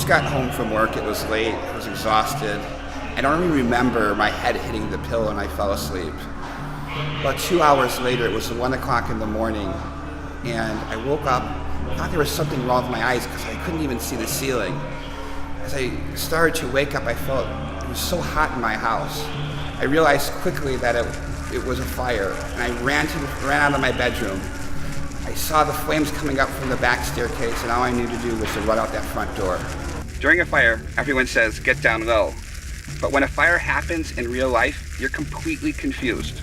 got home from work. It was late. I was exhausted. I don't even remember my head hitting the pillow and I fell asleep. About 2 hours later, it was 1 o'clock in the morning, and I woke up. I thought there was something wrong with my eyes because I couldn't even see the ceiling. As I started to wake up, I felt it was so hot in my house. I realized quickly that it was a fire, and I ran out of my bedroom. I saw the flames coming up from the back staircase, and all I knew to do was to run out that front door. During a fire, everyone says, get down low. But when a fire happens in real life, you're completely confused.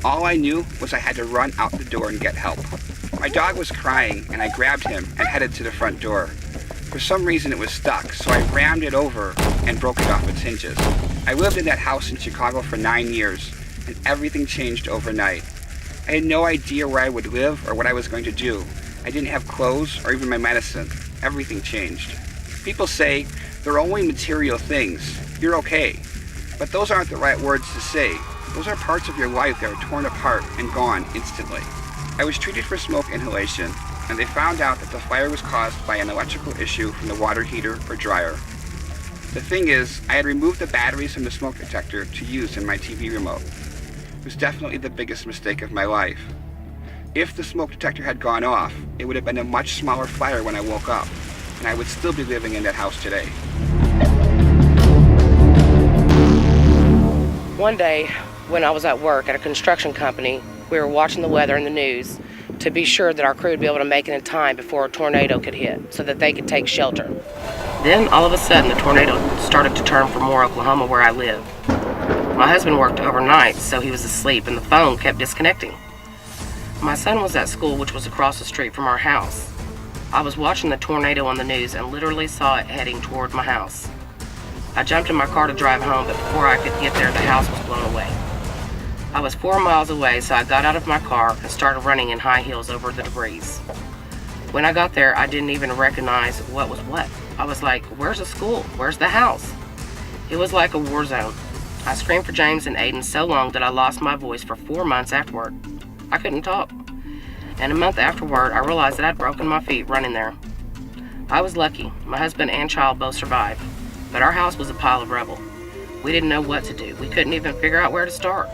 All I knew was I had to run out the door and get help. My dog was crying, and I grabbed him and headed to the front door. For some reason it was stuck, so I rammed it over and broke it off its hinges. I lived in that house in Chicago for 9 years, and everything changed overnight. I had no idea where I would live or what I was going to do. I didn't have clothes or even my medicine. Everything changed. People say they're only material things. You're okay. But those aren't the right words to say. Those are parts of your life that are torn apart and gone instantly. I was treated for smoke inhalation, and they found out that the fire was caused by an electrical issue from the water heater or dryer. The thing is, I had removed the batteries from the smoke detector to use in my TV remote. It was definitely the biggest mistake of my life. If the smoke detector had gone off, it would have been a much smaller fire when I woke up, and I would still be living in that house today. One day, when I was at work at a construction company, we were watching the weather and the news to be sure that our crew would be able to make it in time before a tornado could hit so that they could take shelter. Then, all of a sudden, the tornado started to turn for Moore, Oklahoma, where I live. My husband worked overnight, so he was asleep, and the phone kept disconnecting. My son was at school, which was across the street from our house. I was watching the tornado on the news and literally saw it heading toward my house. I jumped in my car to drive home, but before I could get there, the house was blown away. I was 4 miles away, so I got out of my car and started running in high heels over the debris. When I got there, I didn't even recognize what was what. I was like, where's the school? Where's the house? It was like a war zone. I screamed for James and Aiden so long that I lost my voice for 4 months afterward. I couldn't talk. And a month afterward, I realized that I'd broken my feet running there. I was lucky. My husband and child both survived. But our house was a pile of rubble. We didn't know what to do. We couldn't even figure out where to start.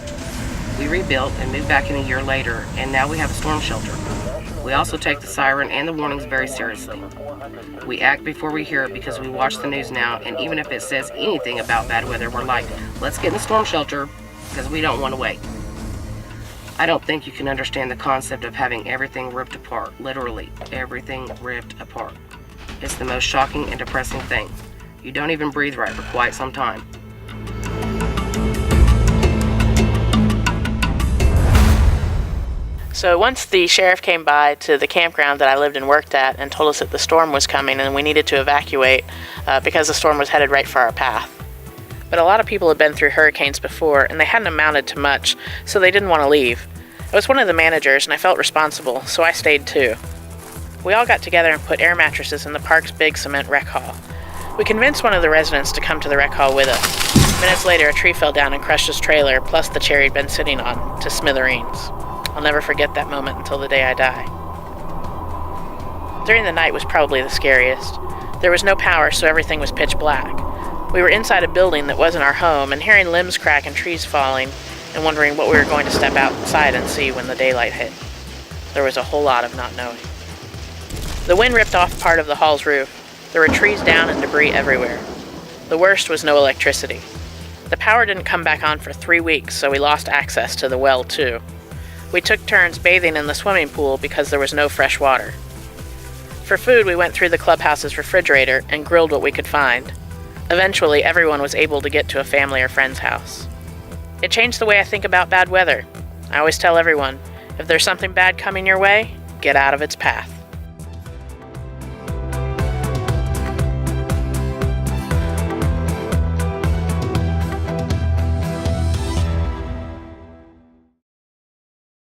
We rebuilt and moved back in a year later, and now we have a storm shelter. We also take the siren and the warnings very seriously. We act before we hear it because we watch the news now, and even if it says anything about bad weather, we're like, let's get in the storm shelter because we don't want to wait. I don't think you can understand the concept of having everything ripped apart, literally everything ripped apart. It's the most shocking and depressing thing. You don't even breathe right for quite some time. So once the sheriff came by to the campground that I lived and worked at and told us that the storm was coming and we needed to evacuate because the storm was headed right for our path. But a lot of people had been through hurricanes before and they hadn't amounted to much, so they didn't want to leave. I was one of the managers and I felt responsible, so I stayed too. We all got together and put air mattresses in the park's big cement rec hall. We convinced one of the residents to come to the rec hall with us. Minutes later, a tree fell down and crushed his trailer, plus the chair he'd been sitting on, to smithereens. I'll never forget that moment until the day I die. During the night was probably the scariest. There was no power, so everything was pitch black. We were inside a building that wasn't our home, and hearing limbs crack and trees falling, and wondering what we were going to step outside and see when the daylight hit. There was a whole lot of not knowing. The wind ripped off part of the hall's roof. There were trees down and debris everywhere. The worst was no electricity. The power didn't come back on for 3 weeks, so we lost access to the well, too. We took turns bathing in the swimming pool because there was no fresh water. For food, we went through the clubhouse's refrigerator and grilled what we could find. Eventually, everyone was able to get to a family or friend's house. It changed the way I think about bad weather. I always tell everyone, if there's something bad coming your way, get out of its path.